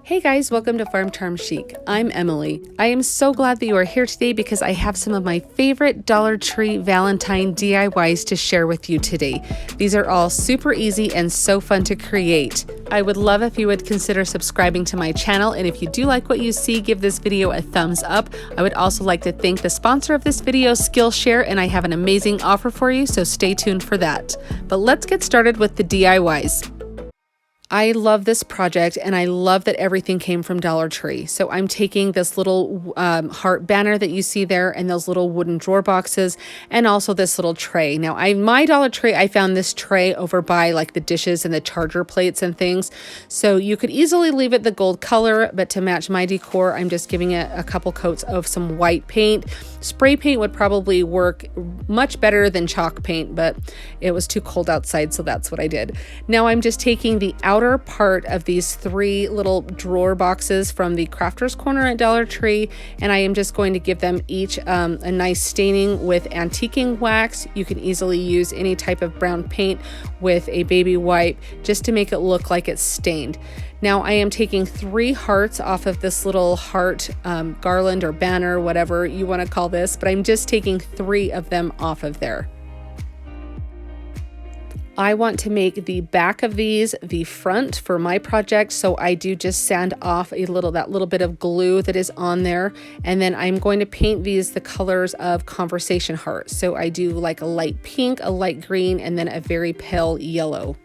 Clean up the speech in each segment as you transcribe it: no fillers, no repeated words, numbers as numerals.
Hey guys, welcome to Farm Charm Chic. I'm Emily. I am so glad that you are here today because I have some of my favorite Dollar Tree Valentine DIYs to share with you today. These are all super easy and so fun to create. I would love if you would consider subscribing to my channel, and if you do like what you see, give this video a thumbs up. I would also like to thank the sponsor of this video, Skillshare, and I have an amazing offer for you, so stay tuned for that. But let's get started with the DIYs. I love this project and I love that everything came from Dollar Tree. So I'm taking this little heart banner that you see there and those little wooden drawer boxes and also this little tray. Now my Dollar Tree, I found this tray over by like the dishes and the charger plates and things. So you could easily leave it the gold color, but to match my decor, I'm just giving it a couple coats of some white paint. Spray paint would probably work much better than chalk paint, but it was too cold outside, so that's what I did. Now I'm just taking the outer part of these three little drawer boxes from the Crafter's Corner at Dollar Tree, and I am just going to give them each a nice staining with antiquing wax. You can easily use any type of brown paint with a baby wipe just to make it look like it's stained. Now I am taking 3 hearts off of this little heart garland or banner, whatever you want to call this, but I'm just taking 3 of them off of there. I want to make the back of these the front for my project, so I do just sand off that little bit of glue that is on there, and then I'm going to paint these the colors of Conversation Heart. So I do like a light pink, a light green, and then a very pale yellow.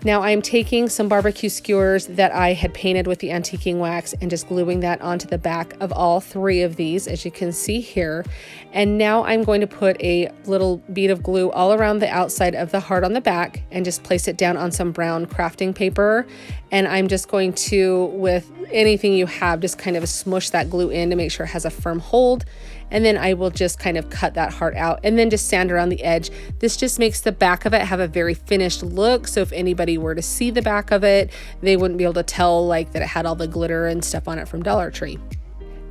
Now I'm taking some barbecue skewers that I had painted with the antiquing wax and just gluing that onto the back of all 3 of these, as you can see here. And now I'm going to put a little bead of glue all around the outside of the heart on the back and just place it down on some brown crafting paper. And I'm just going to, with anything you have, just kind of smush that glue in to make sure it has a firm hold. And then I will just kind of cut that heart out and then just sand around the edge. This just makes the back of it have a very finished look. So if anybody were to see the back of it, they wouldn't be able to tell like that it had all the glitter and stuff on it from Dollar Tree.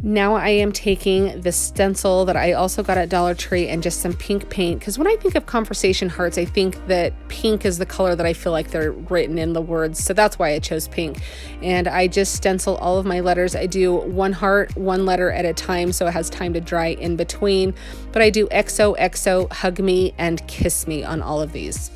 Now I am taking the stencil that I also got at Dollar Tree and just some pink paint, because when I think of Conversation Hearts, I think that pink is the color that I feel like they're written in the words, so that's why I chose pink. And I just stencil all of my letters. I do 1 heart, 1 letter at a time, so it has time to dry in between, but I do XOXO, hug me, and kiss me on all of these.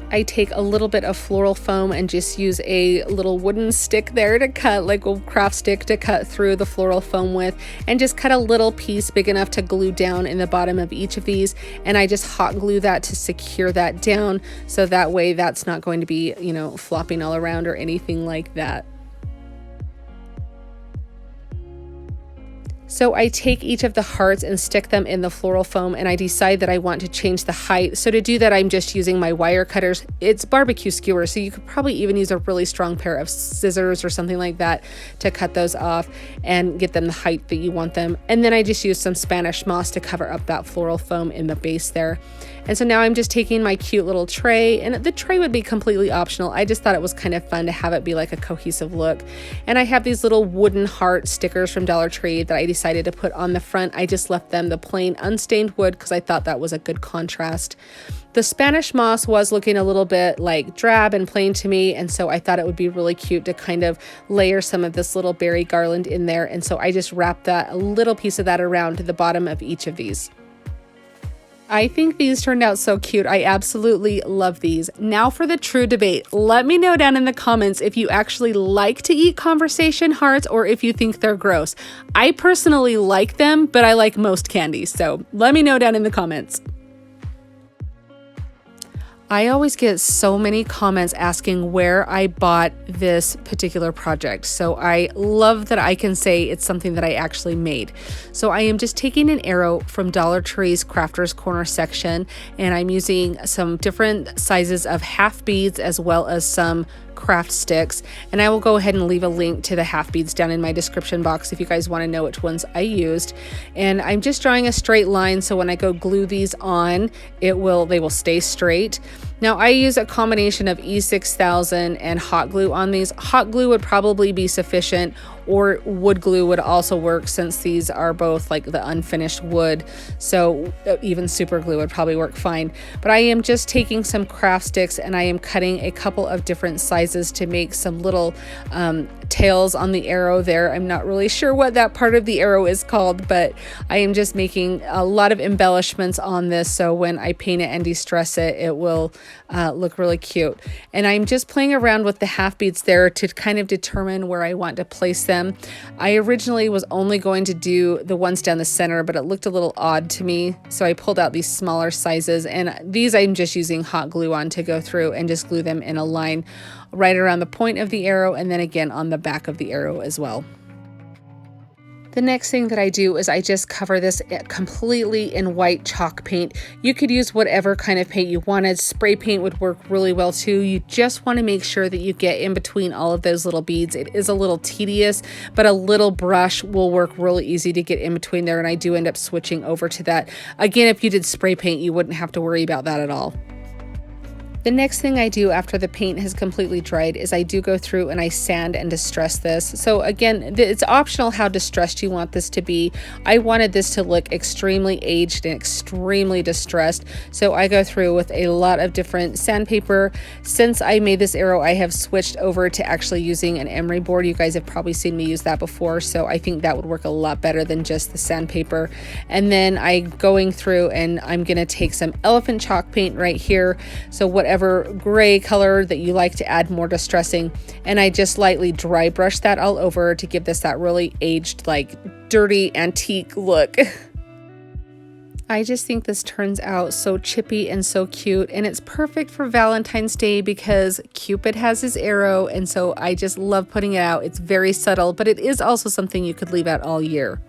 I take a little bit of floral foam and just use a little wooden stick there to cut, like a craft stick to cut through the floral foam with, and just cut a little piece big enough to glue down in the bottom of each of these. And I just hot glue that to secure that down, so that way that's not going to be, flopping all around or anything like that. So I take each of the hearts and stick them in the floral foam, and I decide that I want to change the height. So to do that, I'm just using my wire cutters. It's barbecue skewers, so you could probably even use a really strong pair of scissors or something like that to cut those off and get them the height that you want them. And then I just use some Spanish moss to cover up that floral foam in the base there. And so now I'm just taking my cute little tray, and the tray would be completely optional. I just thought it was kind of fun to have it be like a cohesive look. And I have these little wooden heart stickers from Dollar Tree that I decided to put on the front. I just left them the plain unstained wood because I thought that was a good contrast. The Spanish moss was looking a little bit like drab and plain to me, and so I thought it would be really cute to kind of layer some of this little berry garland in there. And so I just wrapped a little piece of that around the bottom of each of these. I think these turned out so cute. I absolutely love these. Now for the true debate. Let me know down in the comments if you actually like to eat Conversation Hearts or if you think they're gross. I personally like them, but I like most candies, so let me know down in the comments. I always get so many comments asking where I bought this particular project. So I love that I can say it's something that I actually made. So I am just taking an arrow from Dollar Tree's Crafter's Corner section, and I'm using some different sizes of half beads as well as some craft sticks, and I will go ahead and leave a link to the half beads down in my description box if you guys want to know which ones I used. And I'm just drawing a straight line, so when I go glue these on, they will stay straight. Now I use a combination of E6000 and hot glue on these. Hot glue would probably be sufficient, or wood glue would also work since these are both like the unfinished wood. So even super glue would probably work fine. But I am just taking some craft sticks and I am cutting a couple of different sizes to make some little tails on the arrow there. I'm not really sure what that part of the arrow is called, but I am just making a lot of embellishments on this, so when I paint it and distress it, it will look really cute. And I'm just playing around with the half beads there to kind of determine where I want to place them. I originally was only going to do the ones down the center, but it looked a little odd to me, so I pulled out these smaller sizes, and these I'm just using hot glue on to go through and just glue them in a line right around the point of the arrow, and then again on the back of the arrow as well. The next thing that I do is I just cover this completely in white chalk paint. You could use whatever kind of paint you wanted. Spray paint would work really well too. You just want to make sure that you get in between all of those little beads. It is a little tedious, but a little brush will work really easy to get in between there, and I do end up switching over to that. Again, if you did spray paint, you wouldn't have to worry about that at all. The next thing I do after the paint has completely dried is I do go through and I sand and distress this. So again, it's optional how distressed you want this to be. I wanted this to look extremely aged and extremely distressed, so I go through with a lot of different sandpaper. Since I made this arrow, I have switched over to actually using an emery board. You guys have probably seen me use that before, so I think that would work a lot better than just the sandpaper. And then I'm going through and I'm gonna take some elephant chalk paint right here, so whatever gray color that you like to add more distressing, and I just lightly dry brush that all over to give this that really aged, like dirty antique look. I just think this turns out so chippy and so cute, and it's perfect for Valentine's Day because Cupid has his arrow, and so I just love putting it out. It's very subtle, but it is also something you could leave out all year.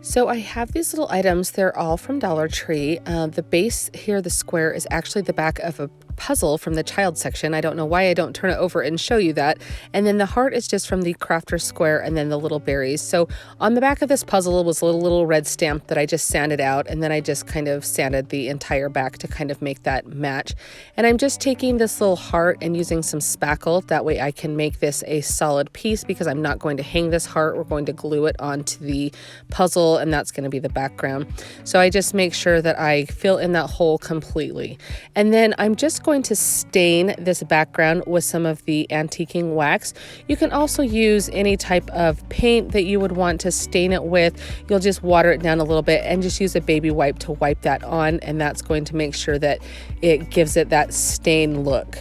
So I have these little items. They're all from Dollar Tree. The base here, the square, is actually the back of a puzzle from the child section. I don't know why I don't turn it over and show you that. And then the heart is just from the crafter square, and then the little berries. So on the back of this puzzle was a little red stamp that I just sanded out, and then I just kind of sanded the entire back to kind of make that match. And I'm just taking this little heart and using some spackle. That way I can make this a solid piece, because I'm not going to hang this heart. We're going to glue it onto the puzzle, and that's going to be the background. So I just make sure that I fill in that hole completely. And then I'm just going to stain this background with some of the antiquing wax. You can also use any type of paint that you would want to stain it with. You'll just water it down a little bit and just use a baby wipe to wipe that on, and that's going to make sure that it gives it that stain look.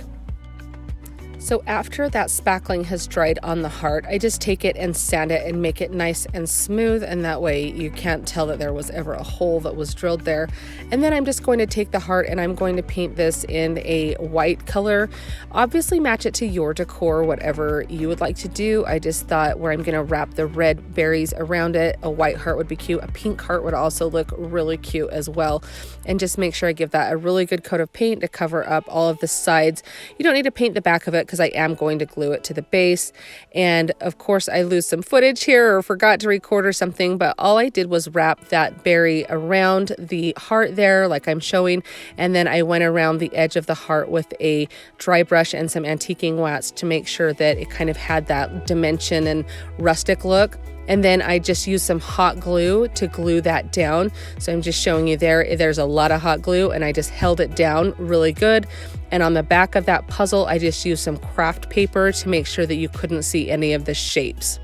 So after that spackling has dried on the heart, I just take it and sand it and make it nice and smooth, and that way you can't tell that there was ever a hole that was drilled there. And then I'm just going to take the heart and I'm going to paint this in a white color. Obviously match it to your decor, whatever you would like to do. I just thought where I'm going to wrap the red berries around it, a white heart would be cute. A pink heart would also look really cute as well. And just make sure I give that a really good coat of paint to cover up all of the sides. You don't need to paint the back of it because I am going to glue it to the base. And of course I lose some footage here or forgot to record or something, but all I did was wrap that berry around the heart there like I'm showing, and then I went around the edge of the heart with a dry brush and some antiquing wax to make sure that it kind of had that dimension and rustic look. And then I just used some hot glue to glue that down. So I'm just showing you there's a lot of hot glue, and I just held it down really good. And on the back of that puzzle, I just used some craft paper to make sure that you couldn't see any of the shapes.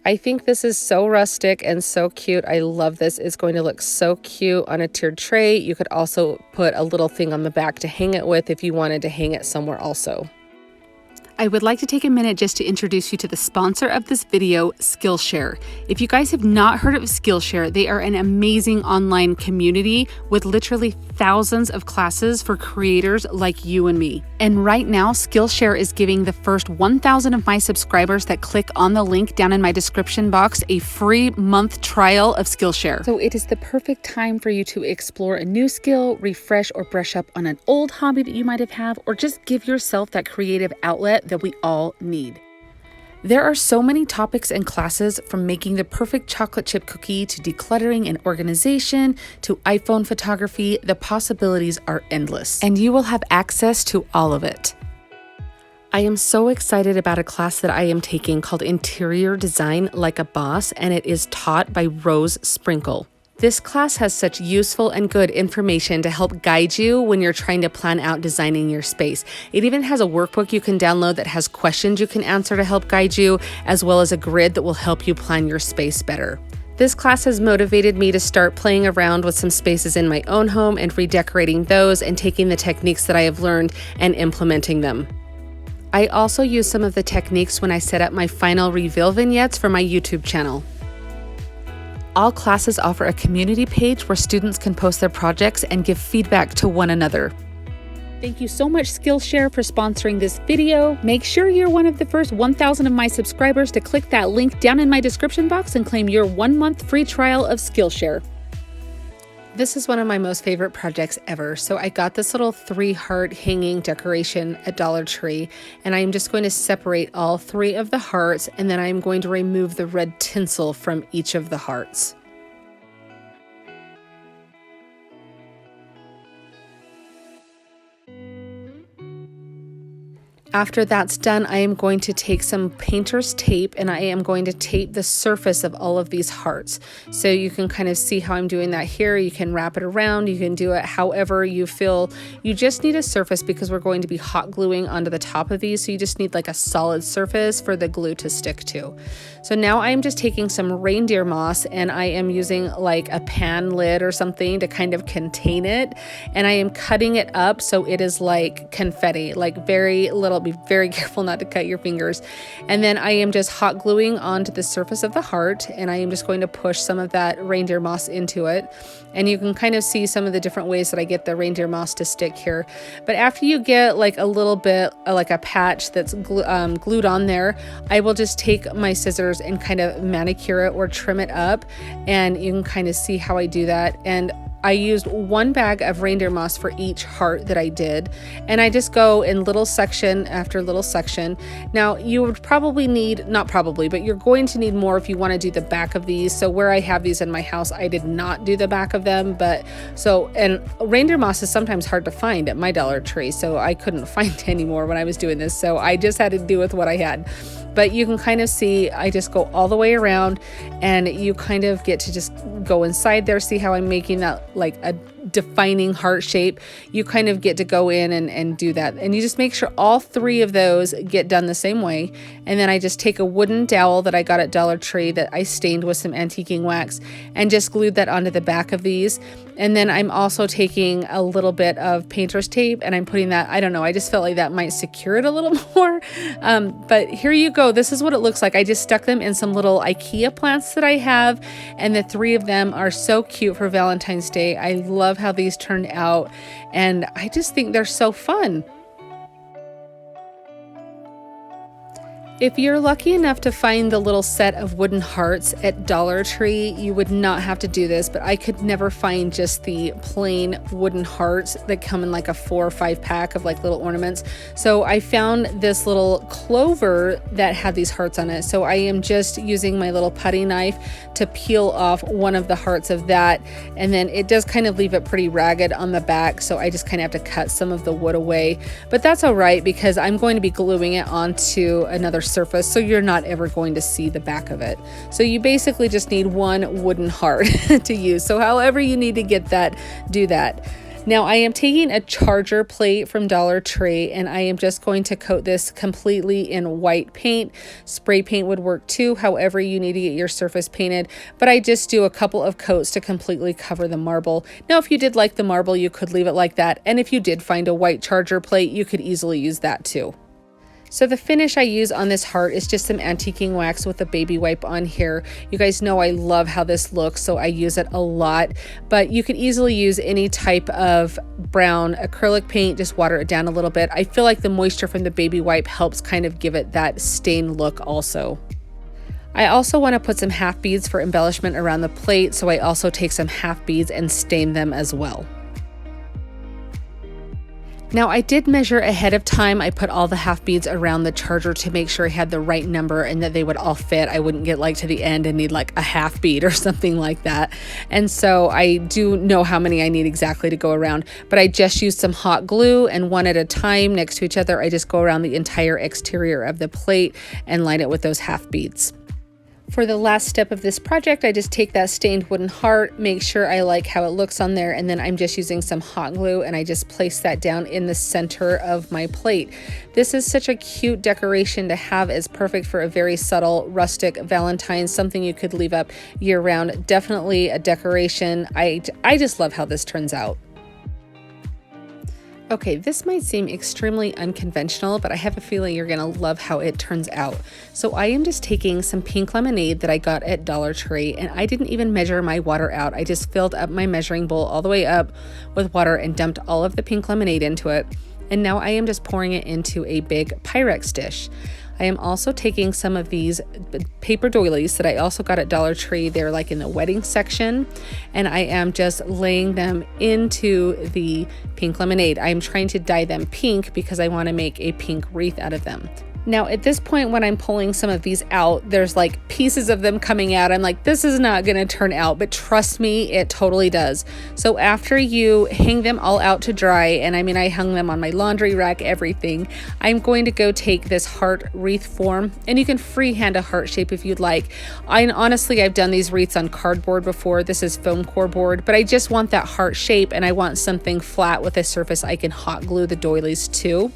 I think this is so rustic and so cute. I love this. It's going to look so cute on a tiered tray. You could also put a little thing on the back to hang it with if you wanted to hang it somewhere also. I would like to take a minute just to introduce you to the sponsor of this video, Skillshare. If you guys have not heard of Skillshare, they are an amazing online community with literally thousands of classes for creators like you and me. And right now, Skillshare is giving the first 1,000 of my subscribers that click on the link down in my description box a free month trial of Skillshare. So it is the perfect time for you to explore a new skill, refresh or brush up on an old hobby that you might have, or just give yourself that creative outlet that we all need. There are so many topics and classes, from making the perfect chocolate chip cookie to decluttering and organization to iPhone photography. The possibilities are endless, and you will have access to all of it. I am so excited about a class that I am taking called Interior Design Like a Boss, and it is taught by Rose Sprinkle. This class has such useful and good information to help guide you when you're trying to plan out designing your space. It even has a workbook you can download that has questions you can answer to help guide you, as well as a grid that will help you plan your space better. This class has motivated me to start playing around with some spaces in my own home and redecorating those and taking the techniques that I have learned and implementing them. I also use some of the techniques when I set up my final reveal vignettes for my YouTube channel. All classes offer a community page where students can post their projects and give feedback to one another. Thank you so much, Skillshare, for sponsoring this video. Make sure you're one of the first 1,000 of my subscribers to click that link down in my description box and claim your 1-month free trial of Skillshare. This is one of my most favorite projects ever. So I got this little 3-heart hanging decoration at Dollar Tree, and I am just going to separate all 3 of the hearts, and then I'm going to remove the red tinsel from each of the hearts. After that's done, I am going to take some painter's tape and I am going to tape the surface of all of these hearts. So you can kind of see how I'm doing that here. You can wrap it around, you can do it however you feel. You just need a surface because we're going to be hot gluing onto the top of these. So you just need like a solid surface for the glue to stick to. So now I'm just taking some reindeer moss and I am using like a pan lid or something to kind of contain it. And I am cutting it up so it is like confetti, like very little. Be very careful not to cut your fingers. And then I am just hot gluing onto the surface of the heart, and I am just going to push some of that reindeer moss into it. And you can kind of see some of the different ways that I get the reindeer moss to stick here. But after you get like a little bit like a patch that's glued on there, I will just take my scissors and kind of manicure it or trim it up, and you can kind of see how I do that. And I used 1 bag of reindeer moss for each heart that I did, and I just go in little section after little section. Now you would probably need, not probably, but you're going to need more if you want to do the back of these. So where I have these in my house, I did not do the back of them, and reindeer moss is sometimes hard to find at my Dollar Tree, so I couldn't find any more when I was doing this, so I just had to do with what I had. But you can kind of see, I just go all the way around, and you kind of get to just go inside there. See how I'm making that like a defining heart shape? You kind of get to go in and do that. And you just make sure all 3 of those get done the same way. And then I just take a wooden dowel that I got at Dollar Tree that I stained with some antiquing wax and just glued that onto the back of these. And then I'm also taking a little bit of painter's tape and I'm putting that, I don't know, I just felt like that might secure it a little more. But here you go. This is what it looks like. I just stuck them in some little IKEA plants that I have, and the 3 of them are so cute for Valentine's Day. I love how these turned out, and I just think they're so fun. If you're lucky enough to find the little set of wooden hearts at Dollar Tree, you would not have to do this, but I could never find just the plain wooden hearts that come in like a 4 or 5 pack of like little ornaments. So I found this little clover that had these hearts on it. So I am just using my little putty knife to peel off one of the hearts of that. And then it does kind of leave it pretty ragged on the back. So I just kind of have to cut some of the wood away, but that's all right because I'm going to be gluing it onto another surface, so you're not ever going to see the back of it. So you basically just need 1 wooden heart to use. So however you need to get that, do that. Now I am taking a charger plate from Dollar Tree and I am just going to coat this completely in white paint. Spray paint would work too, however you need to get your surface painted, but I just do a couple of coats to completely cover the marble. Now if you did like the marble, you could leave it like that, and if you did find a white charger plate, you could easily use that too. So the finish I use on this heart is just some antiquing wax with a baby wipe on here. You guys know I love how this looks, so I use it a lot, but you could easily use any type of brown acrylic paint, just water it down a little bit. I feel like the moisture from the baby wipe helps kind of give it that stained look also. I also want to put some half beads for embellishment around the plate, so I also take some half beads and stain them as well. Now I did measure ahead of time. I put all the half beads around the charger to make sure I had the right number and that they would all fit. I wouldn't get like to the end and need like a half bead or something like that. And so I do know how many I need exactly to go around, but I just used some hot glue, and one at a time next to each other, I just go around the entire exterior of the plate and line it with those half beads. For the last step of this project, I just take that stained wooden heart, make sure I like how it looks on there, and then I'm just using some hot glue and I just place that down in the center of my plate. This is such a cute decoration to have. It's perfect for a very subtle rustic Valentine, something you could leave up year round. Definitely a decoration. I just love how this turns out. Okay, this might seem extremely unconventional, but I have a feeling you're gonna love how it turns out. So I am just taking some pink lemonade that I got at Dollar Tree, and I didn't even measure my water out. I just filled up my measuring bowl all the way up with water and dumped all of the pink lemonade into it. And now I am just pouring it into a big Pyrex dish. I am also taking some of these paper doilies that I also got at Dollar Tree. They're like in the wedding section, and I am just laying them into the pink lemonade. I'm trying to dye them pink because I want to make a pink wreath out of them. Now at this point, when I'm pulling some of these out, there's like pieces of them coming out. I'm like, this is not going to turn out, but trust me, it totally does. So after you hang them all out to dry, and I mean, I hung them on my laundry rack, everything, I'm going to go take this heart wreath form, and you can freehand a heart shape if you'd like. Honestly, I've done these wreaths on cardboard before. This is foam core board, but I just want that heart shape, and I want something flat with a surface I can hot glue the doilies to.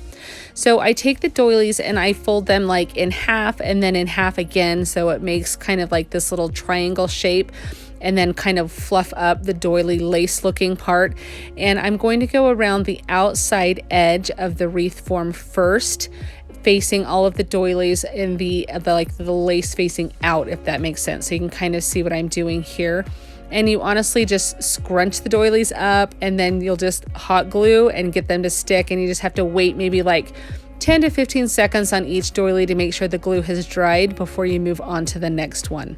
So I take the doilies and I fold them like in half and then in half again, so it makes kind of like this little triangle shape, and then kind of fluff up the doily lace looking part. And I'm going to go around the outside edge of the wreath form first, facing all of the doilies in the lace facing out, if that makes sense. So you can kind of see what I'm doing here. And you honestly just scrunch the doilies up, and then you'll just hot glue and get them to stick, and you just have to wait maybe like 10 to 15 seconds on each doily to make sure the glue has dried before you move on to the next one.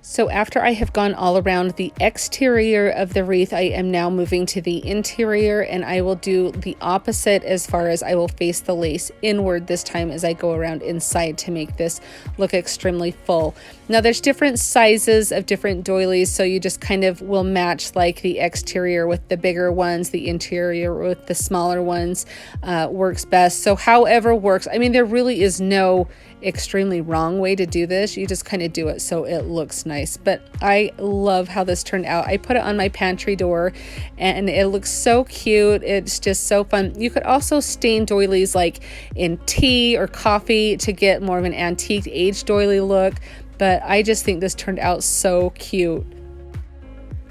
So after I have gone all around the exterior of the wreath, I am now moving to the interior, and I will do the opposite as far as I will face the lace inward this time as I go around inside to make this look extremely full. Now there's different sizes of different doilies, so you just kind of will match like the exterior with the bigger ones, the interior with the smaller ones works best. So however works, I mean, there really is no extremely wrong way to do this. You just kind of do it so it looks nice. But I love how this turned out. I put it on my pantry door and it looks so cute. It's just so fun. You could also stain doilies like in tea or coffee to get more of an antique aged doily look, but I just think this turned out so cute.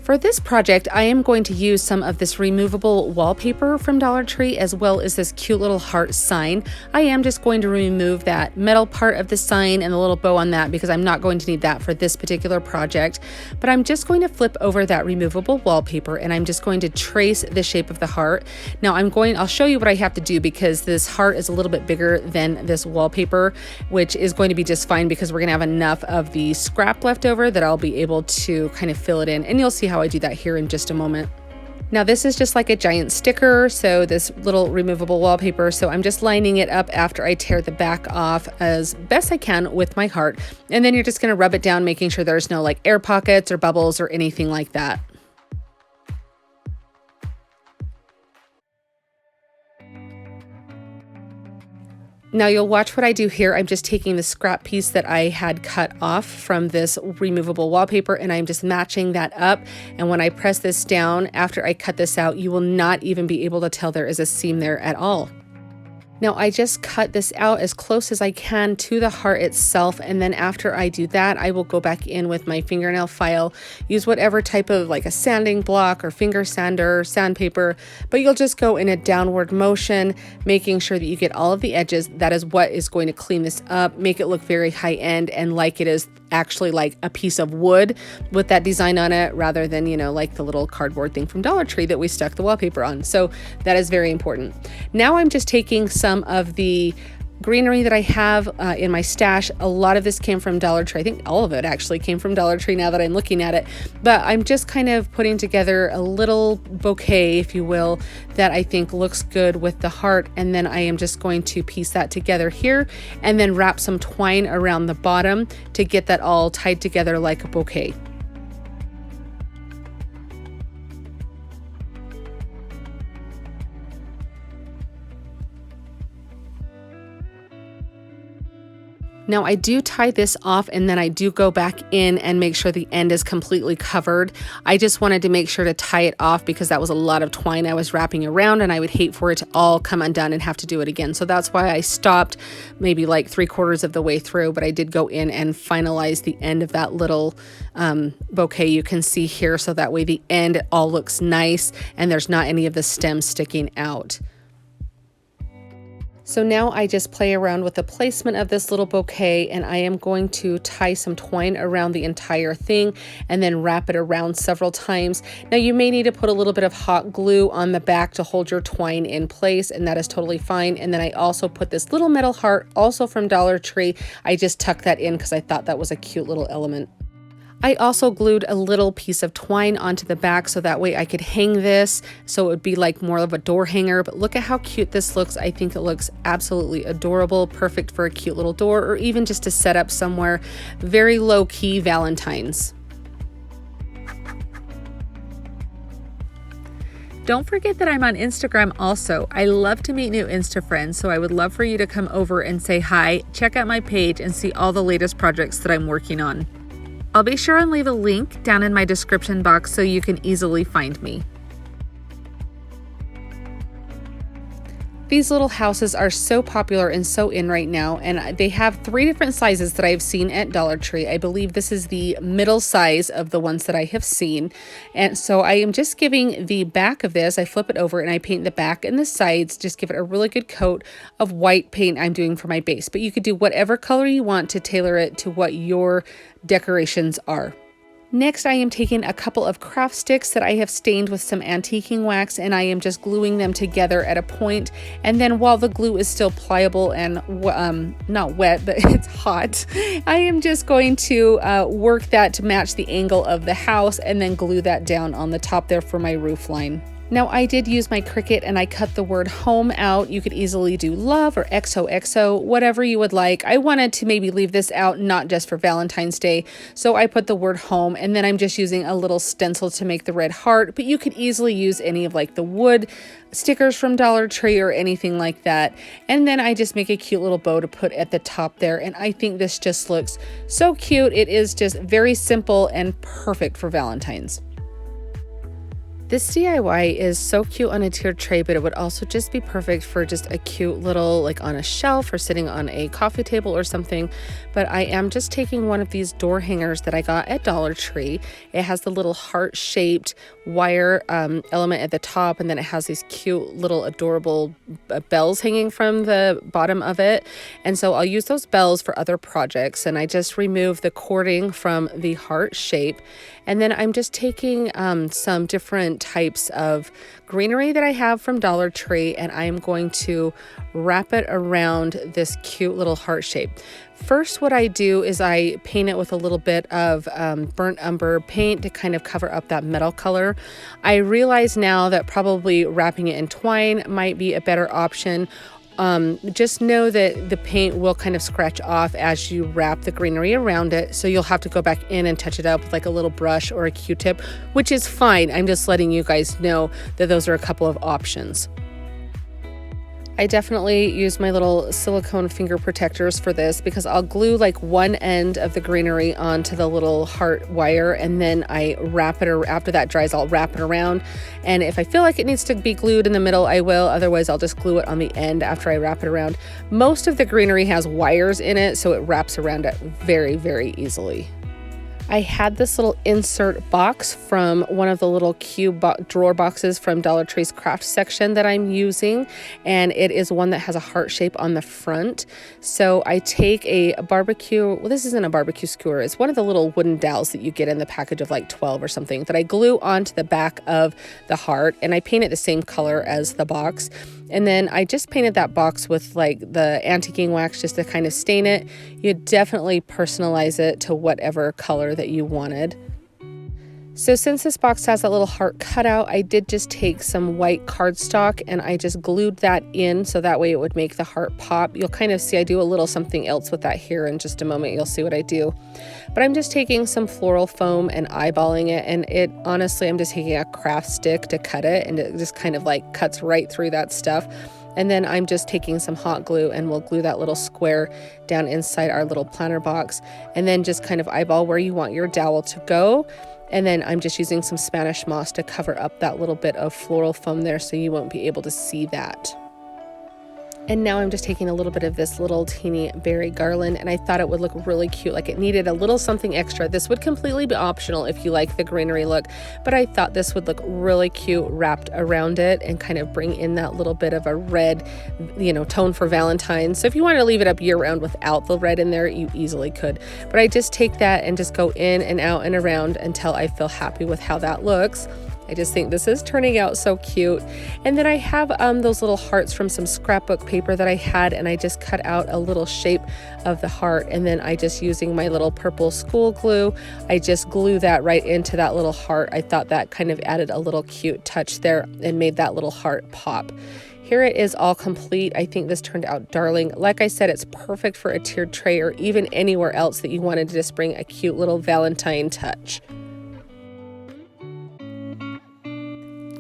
For this project, I am going to use some of this removable wallpaper from Dollar Tree, as well as this cute little heart sign. I am just going to remove that metal part of the sign and the little bow on that because I'm not going to need that for this particular project. But I'm just going to flip over that removable wallpaper, and I'm just going to trace the shape of the heart. Now I'll show you what I have to do because this heart is a little bit bigger than this wallpaper, which is going to be just fine because we're going to have enough of the scrap left over that I'll be able to kind of fill it in, and you'll see how I do that here in just a moment. Now this is just like a giant sticker, so this little removable wallpaper, so I'm just lining it up after I tear the back off as best I can with my heart, and then you're just going to rub it down, making sure there's no like air pockets or bubbles or anything like that. Now you'll watch what I do here. I'm just taking the scrap piece that I had cut off from this removable wallpaper, and I'm just matching that up. And when I press this down, after I cut this out, you will not even be able to tell there is a seam there at all. Now I just cut this out as close as I can to the heart itself, and then after I do that, I will go back in with my fingernail file, use whatever type of like a sanding block or finger sander, sandpaper, but you'll just go in a downward motion, making sure that you get all of the edges. That is what is going to clean this up, make it look very high end and like it is actually like a piece of wood with that design on it, rather than, you know, like the little cardboard thing from Dollar Tree that we stuck the wallpaper on. So that is very important. Now I'm just taking some of the greenery that I have in my stash. A lot of this came from Dollar Tree. I think all of it actually came from Dollar Tree now that I'm looking at it. But I'm just kind of putting together a little bouquet, if you will, that I think looks good with the heart. And then I am just going to piece that together here and then wrap some twine around the bottom to get that all tied together like a bouquet. Now I do tie this off and then I do go back in and make sure the end is completely covered. I just wanted to make sure to tie it off because that was a lot of twine I was wrapping around and I would hate for it to all come undone and have to do it again. So that's why I stopped maybe like 3/4 of the way through, but I did go in and finalize the end of that little bouquet you can see here. So that way the end all looks nice and there's not any of the stems sticking out. So now I just play around with the placement of this little bouquet and I am going to tie some twine around the entire thing and then wrap it around several times. Now you may need to put a little bit of hot glue on the back to hold your twine in place, and that is totally fine. And then I also put this little metal heart, also from Dollar Tree. I just tucked that in because I thought that was a cute little element. I also glued a little piece of twine onto the back so that way I could hang this so it would be like more of a door hanger. But look at how cute this looks. I think it looks absolutely adorable, perfect for a cute little door or even just to set up somewhere. Very low-key Valentine's. Don't forget that I'm on Instagram also. I love to meet new Insta friends, so I would love for you to come over and say hi, check out my page, and see all the latest projects that I'm working on. I'll be sure and leave a link down in my description box so you can easily find me. These little houses are so popular and so in right now, and they have 3 different sizes that I've seen at Dollar Tree. I believe this is the middle size of the ones that I have seen. And so I am just giving the back of this, I flip it over and I paint the back and the sides, just give it a really good coat of white paint I'm doing for my base. But you could do whatever color you want to tailor it to what your decorations are. Next, I am taking a couple of craft sticks that I have stained with some antiquing wax and I am just gluing them together at a point. And then while the glue is still pliable and not wet, but it's hot, I am just going to work that to match the angle of the house and then glue that down on the top there for my roof line. Now I did use my Cricut and I cut the word home out. You could easily do love or XOXO, whatever you would like. I wanted to maybe leave this out, not just for Valentine's Day. So I put the word home and then I'm just using a little stencil to make the red heart, but you could easily use any of like the wood stickers from Dollar Tree or anything like that. And then I just make a cute little bow to put at the top there. And I think this just looks so cute. It is just very simple and perfect for Valentine's. This DIY is so cute on a tiered tray, but it would also just be perfect for just a cute little, like on a shelf or sitting on a coffee table or something. But I am just taking one of these door hangers that I got at Dollar Tree. It has the little heart-shaped wire element at the top, and then it has these cute little adorable bells hanging from the bottom of it. And so I'll use those bells for other projects, and I just remove the cording from the heart shape. And then I'm just taking some different types of greenery that I have from Dollar Tree, and I am going to wrap it around this cute little heart shape. First, what I do is I paint it with a little bit of burnt umber paint to kind of cover up that metal color. I realize now that probably wrapping it in twine might be a better option. Just know that the paint will kind of scratch off as you wrap the greenery around it, so you'll have to go back in and touch it up with like a little brush or a Q-tip, which is fine. I'm just letting you guys know that those are a couple of options. I definitely use my little silicone finger protectors for this because I'll glue like one end of the greenery onto the little heart wire, and then I wrap it, or after that dries, I'll wrap it around. And if I feel like it needs to be glued in the middle, I will. Otherwise, I'll just glue it on the end after I wrap it around. Most of the greenery has wires in it, so it wraps around it very, very easily. I had this little insert box from one of the little cube drawer boxes from Dollar Tree's craft section that I'm using, and it is one that has a heart shape on the front. So I take a barbecue, well, this isn't a barbecue skewer, it's one of the little wooden dowels that you get in the package of like 12 or something that I glue onto the back of the heart, and I paint it the same color as the box. And then I just painted that box with like the antiquing wax just to kind of stain it. You definitely personalize it to whatever color that you wanted. So since this box has that little heart cutout, I did just take some white cardstock and I just glued that in so that way it would make the heart pop. You'll kind of see I do a little something else with that here in just a moment. You'll see what I do. But I'm just taking some floral foam and eyeballing it, and it honestly, I'm just taking a craft stick to cut it, and it just kind of like cuts right through that stuff. And then I'm just taking some hot glue and we'll glue that little square down inside our little planter box, and then just kind of eyeball where you want your dowel to go. And then I'm just using some Spanish moss to cover up that little bit of floral foam there so you won't be able to see that. And now I'm just taking a little bit of this little teeny berry garland, and I thought it would look really cute. Like it needed a little something extra. This would completely be optional if you like the greenery look, but I thought this would look really cute wrapped around it and kind of bring in that little bit of a red, tone for Valentine. So if you want to leave it up year round without the red in there, you easily could. But I just take that and just go in and out and around until I feel happy with how that looks. I just think this is turning out so cute. And then I have those little hearts from some scrapbook paper that I had, and I just cut out a little shape of the heart, and then I just, using my little purple school glue, I just glue that right into that little heart. I thought that kind of added a little cute touch there and made that little heart pop. Here it is all complete. I think this turned out darling. Like I said, it's perfect for a tiered tray or even anywhere else that you wanted to just bring a cute little Valentine touch.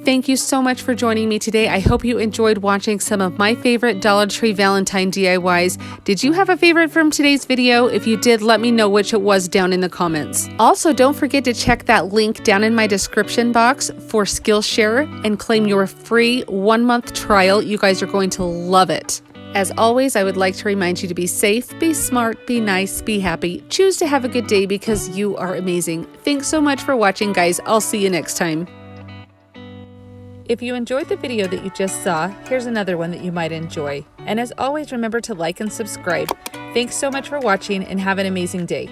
Thank you so much for joining me today. I hope you enjoyed watching some of my favorite Dollar Tree Valentine DIYs. Did you have a favorite from today's video? If you did, let me know which it was down in the comments. Also, don't forget to check that link down in my description box for Skillshare and claim your free 1-month trial. You guys are going to love it. As always, I would like to remind you to be safe, be smart, be nice, be happy. Choose to have a good day because you are amazing. Thanks so much for watching, guys. I'll see you next time. If you enjoyed the video that you just saw, here's another one that you might enjoy. And as always, remember to like and subscribe. Thanks so much for watching and have an amazing day.